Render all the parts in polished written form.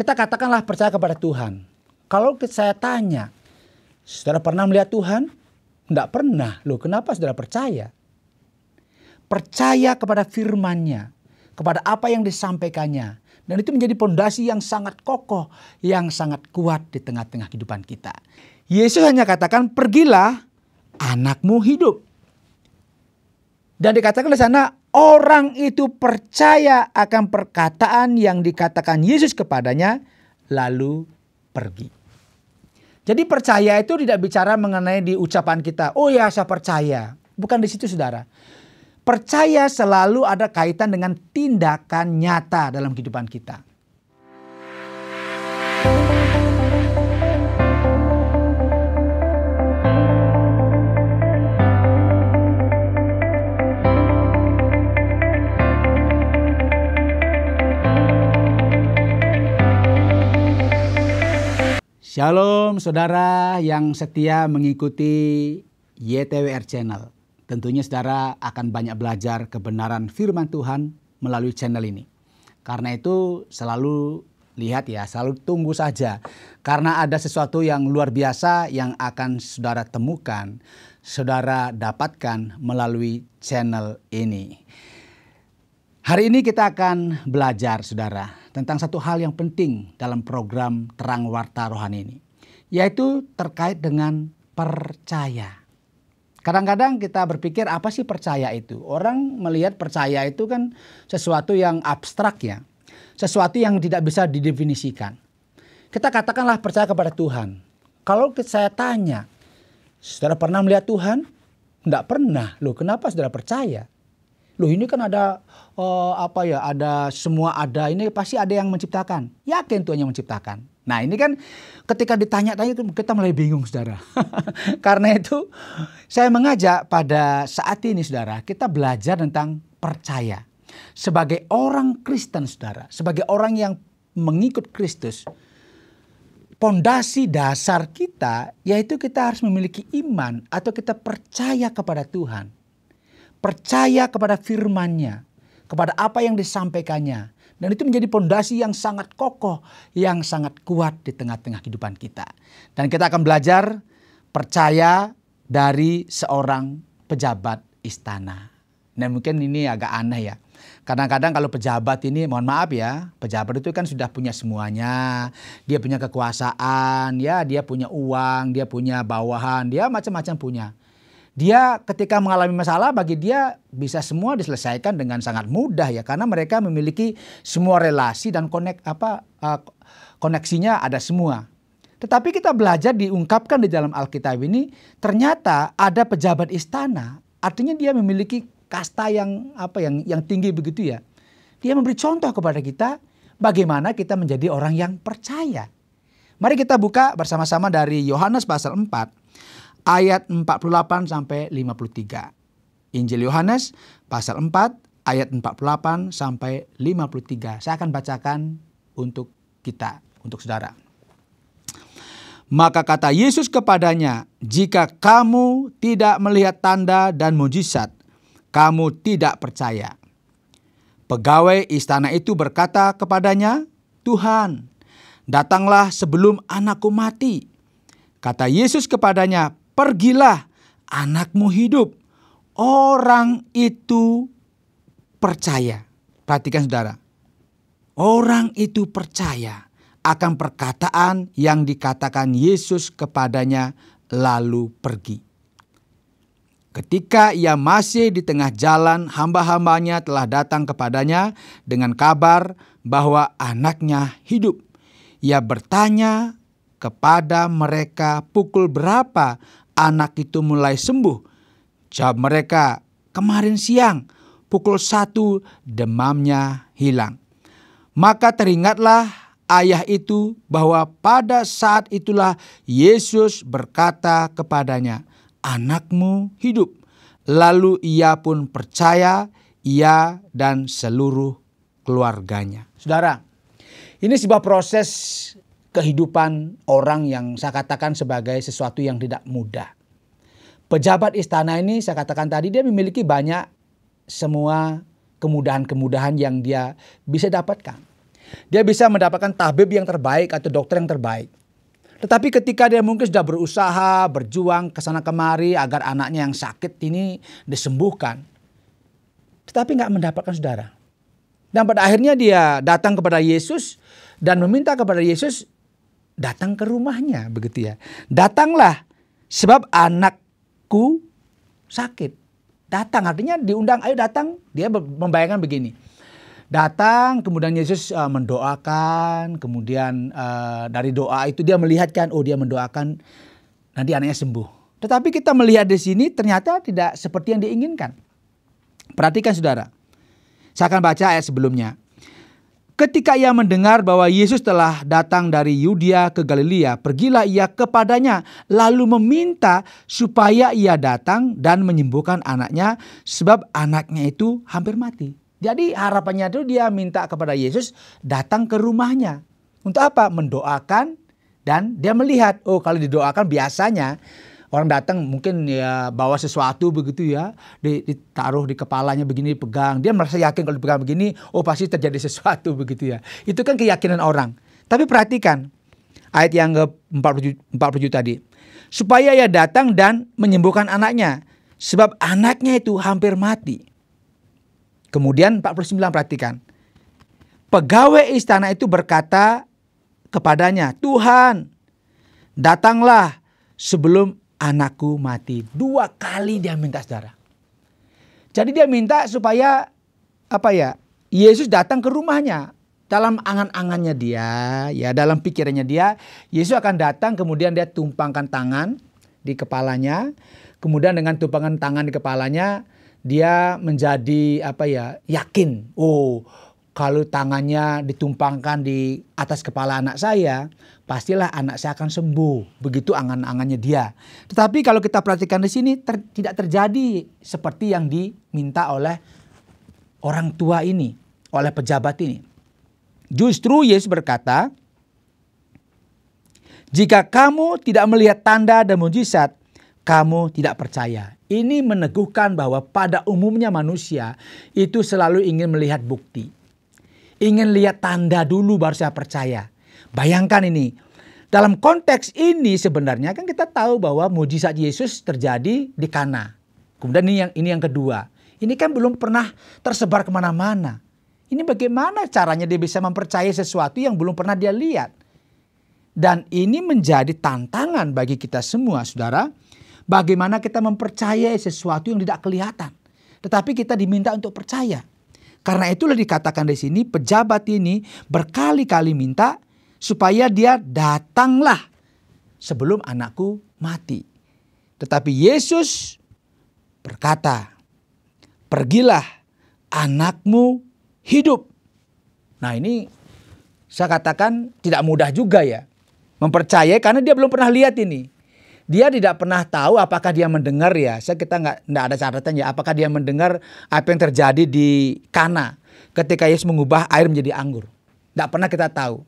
Kita katakanlah percaya kepada Tuhan. Kalau saya tanya, saudara pernah melihat Tuhan? Tidak pernah. Loh, kenapa saudara percaya? Percaya kepada firman-Nya, kepada apa yang disampaikannya. Dan itu menjadi pondasi yang sangat kokoh, yang sangat kuat di tengah-tengah kehidupan kita. Yesus hanya katakan, pergilah, anakmu hidup. Dan dikatakan di sana, orang itu percaya akan perkataan yang dikatakan Yesus kepadanya, lalu pergi. Jadi percaya itu tidak bicara mengenai di ucapan kita, oh ya saya percaya. Bukan di situ saudara. Percaya selalu ada kaitan dengan tindakan nyata dalam kehidupan kita. Shalom saudara yang setia mengikuti YTWR Channel. Tentunya saudara akan banyak belajar kebenaran firman Tuhan melalui channel ini. Karena itu selalu lihat ya, selalu tunggu saja. Karena ada sesuatu yang luar biasa yang akan saudara temukan, saudara dapatkan melalui channel ini. Hari ini kita akan belajar saudara tentang satu hal yang penting dalam program Terang Warta Rohani ini. Yaitu terkait dengan percaya. Kadang-kadang kita berpikir apa sih percaya itu? Orang melihat percaya itu kan sesuatu yang abstrak ya. Sesuatu yang tidak bisa didefinisikan. Kita katakanlah percaya kepada Tuhan. Kalau saya tanya, saudara pernah melihat Tuhan? Tidak pernah. Loh, kenapa saudara percaya? Loh, ini kan ada ada semua ada, ini pasti ada yang menciptakan. Yakin Tuhan yang menciptakan. Nah, ini kan ketika ditanya-tanya itu kita mulai bingung saudara. Karena itu saya mengajak pada saat ini saudara, kita belajar tentang percaya. Sebagai orang Kristen saudara, sebagai orang yang mengikut Kristus, pondasi dasar kita yaitu kita harus memiliki iman atau kita percaya kepada Tuhan. Percaya kepada firman-Nya, kepada apa yang disampaikannya. Dan itu menjadi pondasi yang sangat kokoh, yang sangat kuat di tengah-tengah kehidupan kita. Dan kita akan belajar percaya dari seorang pejabat istana. Nah, mungkin ini agak aneh ya. Kadang-kadang kalau pejabat ini, mohon maaf ya, pejabat itu kan sudah punya semuanya. Dia punya kekuasaan, ya, dia punya uang, dia punya bawahan, dia macam-macam punya. Dia ketika mengalami masalah bagi dia bisa semua diselesaikan dengan sangat mudah ya, karena mereka memiliki semua relasi dan koneksinya ada semua. Tetapi kita belajar diungkapkan di dalam Alkitab ini ternyata ada pejabat istana, artinya dia memiliki kasta yang tinggi begitu ya. Dia memberi contoh kepada kita bagaimana kita menjadi orang yang percaya. Mari kita buka bersama-sama dari Yohanes pasal 4. Ayat 48 sampai 53. Injil Yohanes pasal 4 ayat 48 sampai 53. Saya akan bacakan untuk kita, untuk saudara. Maka kata Yesus kepadanya, jika kamu tidak melihat tanda dan mujizat, kamu tidak percaya. Pegawai istana itu berkata kepadanya, Tuhan, datanglah sebelum anakku mati. Kata Yesus kepadanya, pergilah, anakmu hidup. Orang itu percaya. Perhatikan saudara. Orang itu percaya akan perkataan yang dikatakan Yesus kepadanya lalu pergi. Ketika ia masih di tengah jalan, hamba-hambanya telah datang kepadanya dengan kabar bahwa anaknya hidup. Ia bertanya kepada mereka pukul berapa anak itu mulai sembuh. Jawab mereka, kemarin siang pukul 1 demamnya hilang. Maka teringatlah ayah itu bahwa pada saat itulah Yesus berkata kepadanya, anakmu hidup. Lalu ia pun percaya, ia dan seluruh keluarganya. Saudara, ini sebuah proses kehidupan orang yang saya katakan sebagai sesuatu yang tidak mudah. Pejabat istana ini saya katakan tadi dia memiliki banyak semua kemudahan-kemudahan yang dia bisa dapatkan. Dia bisa mendapatkan tabib yang terbaik atau dokter yang terbaik. Tetapi ketika dia mungkin sudah berusaha, berjuang ke sana kemari agar anaknya yang sakit ini disembuhkan. Tetapi nggak mendapatkan saudara. Dan pada akhirnya dia datang kepada Yesus dan meminta kepada Yesus datang ke rumahnya, begitu ya. Datanglah sebab anakku sakit. Datang artinya diundang, ayo datang. Dia membayangkan begini. Datang, kemudian Yesus mendoakan, kemudian dari doa itu dia melihatkan, oh dia mendoakan, nanti anaknya sembuh. Tetapi kita melihat di sini ternyata tidak seperti yang diinginkan. Perhatikan saudara, saya akan baca ayat sebelumnya. Ketika ia mendengar bahwa Yesus telah datang dari Yudea ke Galilea, pergilah ia kepadanya, lalu meminta supaya ia datang dan menyembuhkan anaknya, sebab anaknya itu hampir mati. Jadi harapannya itu dia minta kepada Yesus datang ke rumahnya. Untuk apa? Mendoakan, dan dia melihat, oh kalau didoakan biasanya orang datang mungkin ya bawa sesuatu begitu ya, ditaruh di kepalanya begini, dipegang. Dia merasa yakin kalau dipegang begini, oh pasti terjadi sesuatu begitu ya. Itu kan keyakinan orang. Tapi perhatikan ayat yang ke-47 tadi. Supaya ia datang dan menyembuhkan anaknya, sebab anaknya itu hampir mati. Kemudian 49 perhatikan. Pegawai istana itu berkata kepadanya, Tuhan, datanglah sebelum anakku mati. 2 kali dia minta saudara. Jadi dia minta supaya Yesus datang ke rumahnya. Dalam angan-angannya dia, ya dalam pikirannya dia, Yesus akan datang, kemudian dia tumpangkan tangan di kepalanya. Kemudian dengan tumpangan tangan di kepalanya, dia menjadi yakin. Oh, kalau tangannya ditumpangkan di atas kepala anak saya, pastilah anak saya akan sembuh. Begitu angan-angannya dia. Tetapi kalau kita perhatikan di sini tidak terjadi seperti yang diminta oleh orang tua ini, oleh pejabat ini. Justru Yesus berkata, jika kamu tidak melihat tanda dan mujizat, kamu tidak percaya. Ini meneguhkan bahwa pada umumnya manusia itu selalu ingin melihat bukti. Ingin lihat tanda dulu baru saya percaya. Bayangkan ini. Dalam konteks ini sebenarnya kan kita tahu bahwa mujizat Yesus terjadi di Kana. Kemudian ini yang kedua. Ini kan belum pernah tersebar kemana-mana. Ini bagaimana caranya dia bisa mempercayai sesuatu yang belum pernah dia lihat. Dan ini menjadi tantangan bagi kita semua saudara. Bagaimana kita mempercayai sesuatu yang tidak kelihatan. Tetapi kita diminta untuk percaya. Karena itulah dikatakan di sini pejabat ini berkali-kali minta supaya dia datanglah sebelum anakku mati. Tetapi Yesus berkata, pergilah, anakmu hidup. Nah ini saya katakan tidak mudah juga ya mempercayai karena dia belum pernah lihat ini. Dia tidak pernah tahu apakah dia mendengar ya. Kita nggak ada catatan ya. Apakah dia mendengar apa yang terjadi di Kana ketika Yesus mengubah air menjadi anggur. Tidak pernah kita tahu.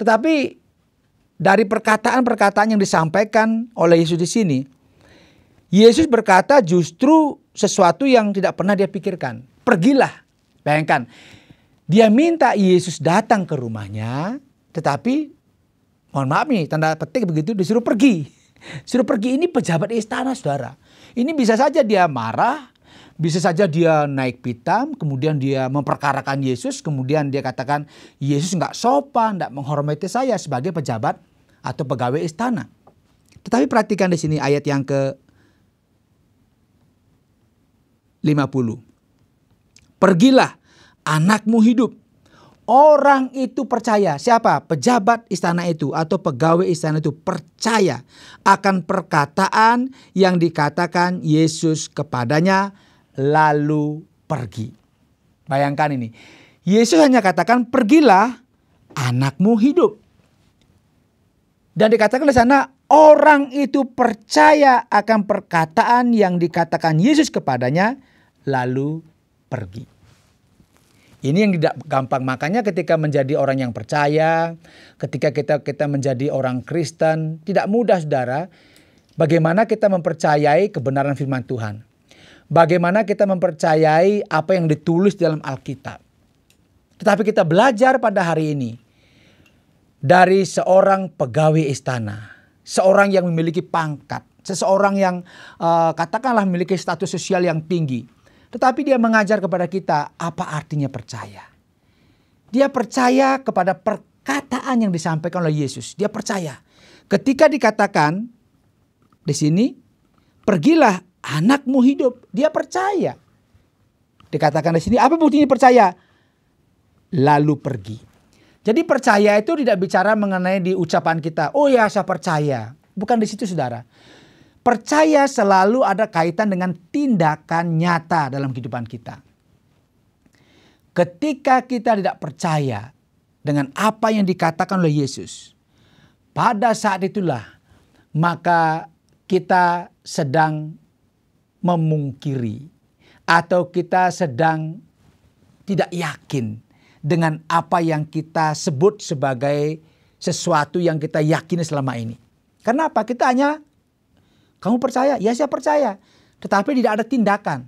Tetapi dari perkataan-perkataan yang disampaikan oleh Yesus di sini, Yesus berkata justru sesuatu yang tidak pernah dia pikirkan. Pergilah. Bayangkan, dia minta Yesus datang ke rumahnya, tetapi mohon maaf nih, tanda petik begitu disuruh pergi. Suruh pergi, ini pejabat istana saudara. Ini bisa saja dia marah, bisa saja dia naik pitam, kemudian dia memperkarakan Yesus, kemudian dia katakan Yesus nggak sopan, nggak menghormati saya sebagai pejabat atau pegawai istana. Tetapi perhatikan di sini ayat yang ke-50. Pergilah, anakmu hidup. Orang itu percaya. Siapa? Pejabat istana itu atau pegawai istana itu percaya akan perkataan yang dikatakan Yesus kepadanya lalu pergi. Bayangkan ini. Yesus hanya katakan pergilah, anakmu hidup. Dan dikatakan di sana orang itu percaya akan perkataan yang dikatakan Yesus kepadanya lalu pergi. Ini yang tidak gampang. Makanya ketika menjadi orang yang percaya, ketika kita menjadi orang Kristen, tidak mudah saudara. Bagaimana kita mempercayai kebenaran firman Tuhan. Bagaimana kita mempercayai apa yang ditulis dalam Alkitab. Tetapi kita belajar pada hari ini dari seorang pegawai istana, seorang yang memiliki pangkat, seseorang yang katakanlah memiliki status sosial yang tinggi. Tetapi dia mengajar kepada kita apa artinya percaya. Dia percaya kepada perkataan yang disampaikan oleh Yesus. Dia percaya. Ketika dikatakan di sini, pergilah anakmu hidup. Dia percaya. Dikatakan di sini, apa buktinya percaya? Lalu pergi. Jadi percaya itu tidak bicara mengenai di ucapan kita. Oh ya, saya percaya. Bukan di situ, saudara. Percaya selalu ada kaitan dengan tindakan nyata dalam kehidupan kita. Ketika kita tidak percaya dengan apa yang dikatakan oleh Yesus, pada saat itulah maka kita sedang memungkiri atau kita sedang tidak yakin dengan apa yang kita sebut sebagai sesuatu yang kita yakini selama ini. Kenapa? Kita hanya, kamu percaya? Ya, saya percaya. Tetapi tidak ada tindakan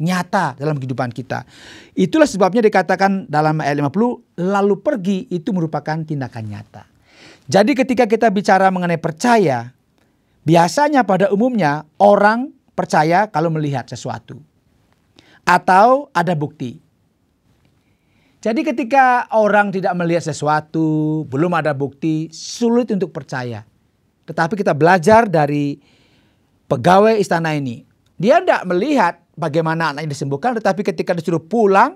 nyata dalam kehidupan kita. Itulah sebabnya dikatakan dalam ayat 50, lalu pergi, itu merupakan tindakan nyata. Jadi ketika kita bicara mengenai percaya, biasanya pada umumnya orang percaya kalau melihat sesuatu atau ada bukti. Jadi ketika orang tidak melihat sesuatu, belum ada bukti, sulit untuk percaya. Tetapi kita belajar dari pegawai istana ini. Dia tidak melihat bagaimana anaknya disembuhkan, tetapi ketika disuruh pulang,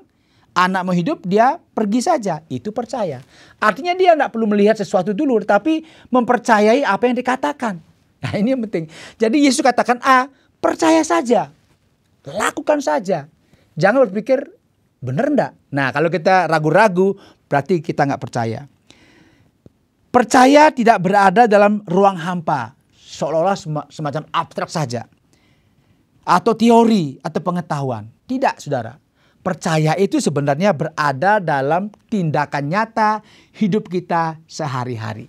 anak mau hidup, dia pergi saja. Itu percaya. Artinya dia tidak perlu melihat sesuatu dulu, tetapi mempercayai apa yang dikatakan. Nah, ini yang penting. Jadi Yesus katakan A, percaya saja. Lakukan saja. Jangan berpikir, benar enggak? Nah, kalau kita ragu-ragu, berarti kita nggak percaya. Percaya tidak berada dalam ruang hampa, seolah-olah semacam abstrak saja. Atau teori atau pengetahuan. Tidak, saudara. Percaya itu sebenarnya berada dalam tindakan nyata hidup kita sehari-hari.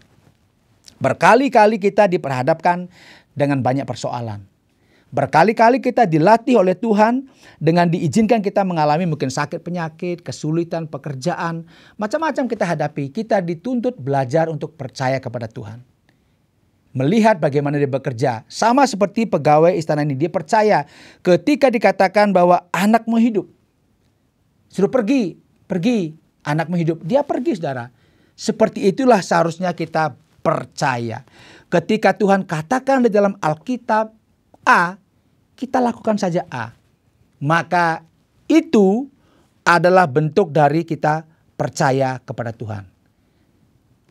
Berkali-kali kita diperhadapkan dengan banyak persoalan. Berkali-kali kita dilatih oleh Tuhan dengan diizinkan kita mengalami mungkin sakit penyakit, kesulitan, pekerjaan. Macam-macam kita hadapi. Kita dituntut belajar untuk percaya kepada Tuhan. Melihat bagaimana dia bekerja. Sama seperti pegawai istana ini. Dia percaya ketika dikatakan bahwa anakmu hidup. Suruh pergi. Anakmu hidup. Dia pergi, saudara. Seperti itulah seharusnya kita percaya. Ketika Tuhan katakan di dalam Alkitab A, kita lakukan saja A. Maka itu adalah bentuk dari kita percaya kepada Tuhan.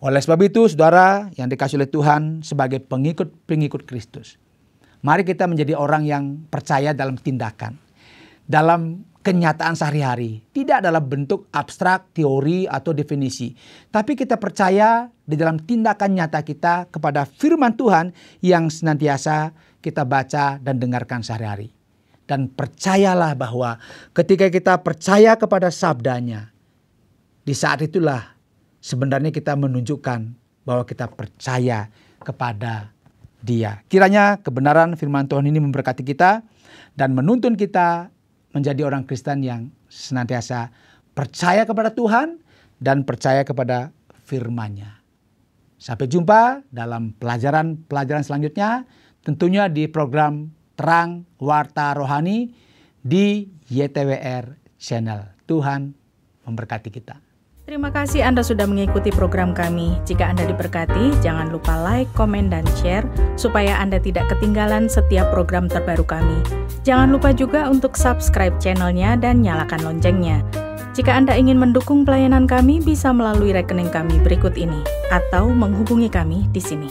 Oleh sebab itu, saudara yang dikasihi oleh Tuhan sebagai pengikut Kristus, mari kita menjadi orang yang percaya dalam tindakan, dalam kenyataan sehari-hari, tidak dalam bentuk abstrak, teori atau definisi, tapi kita percaya di dalam tindakan nyata kita kepada firman Tuhan yang senantiasa kita baca dan dengarkan sehari-hari. Dan percayalah bahwa ketika kita percaya kepada sabdanya, di saat itulah sebenarnya kita menunjukkan bahwa kita percaya kepada Dia. Kiranya kebenaran firman Tuhan ini memberkati kita dan menuntun kita menjadi orang Kristen yang senantiasa percaya kepada Tuhan dan percaya kepada firman-Nya. Sampai jumpa dalam pelajaran selanjutnya. Tentunya di program Terang Warta Rohani di YTWR Channel. Tuhan memberkati kita. Terima kasih Anda sudah mengikuti program kami. Jika Anda diberkati, jangan lupa like, komen, dan share supaya Anda tidak ketinggalan setiap program terbaru kami. Jangan lupa juga untuk subscribe channelnya dan nyalakan loncengnya. Jika Anda ingin mendukung pelayanan kami, bisa melalui rekening kami berikut ini atau menghubungi kami di sini.